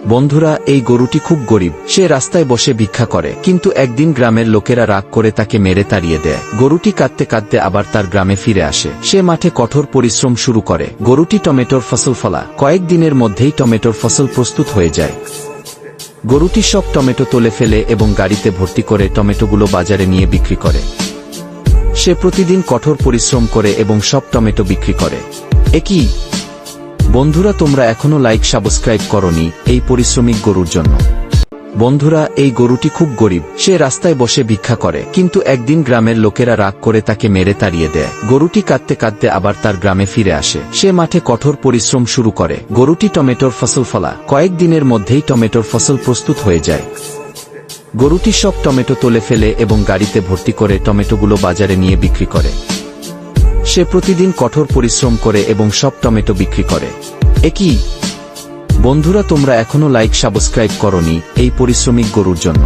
বন্ধুরা, এই গরুটি খুব গরিব। সে রাস্তায় বসে ভিক্ষা করে, কিন্তু একদিন গ্রামের লোকেরা রাগ করে তাকে মেরে তাড়িয়ে দেয়। গরুটি কাঁদতে কাঁদতে আবার তার গ্রামে ফিরে আসে। সে মাঠে কঠোর পরিশ্রম শুরু করে। গরুটি টমেটোর ফসল ফলায়। কয়েকদিনের মধ্যেই টমেটোর ফসল প্রস্তুত হয়ে যায়। গরুটি সব টমেটো তুলে ফেলে এবং গাড়িতে ভর্তি করে টমেটোগুলো বাজারে নিয়ে বিক্রি করে। সে প্রতিদিন কঠোর পরিশ্রম করে এবং সব টমেটো বিক্রি করে। একই বন্ধুরা, তোমরা এখনো লাইক সাবস্ক্রাইব করনি এই পরিশ্রমিক গরুর জন্য। বন্ধুরা, এই গরুটি খুব গরিব। সে রাস্তায় বসে ভিক্ষা করে, কিন্তু একদিন গ্রামের লোকেরা রাগ করে তাকে মেরে তাড়িয়ে দেয়। গরুটি কাঁদতে কাঁদতে আবার তার গ্রামে ফিরে আসে। সে মাঠে কঠোর পরিশ্রম শুরু করে। গরুটি টমেটোর ফসল ফলায়। কয়েকদিনের মধ্যেই টমেটোর ফসল প্রস্তুত হয়ে যায়। গরুটি সব টমেটো তুলে ফেলে এবং গাড়িতে ভর্তি করে টমেটোগুলো বাজারে নিয়ে বিক্রি করে। সে প্রতিদিন কঠোর পরিশ্রম করে এবং সব টমেটো বিক্রি করে। একই বন্ধুরা, তোমরা এখনো লাইক সাবস্ক্রাইব করনি এই পরিশ্রমিক গরুর জন্য।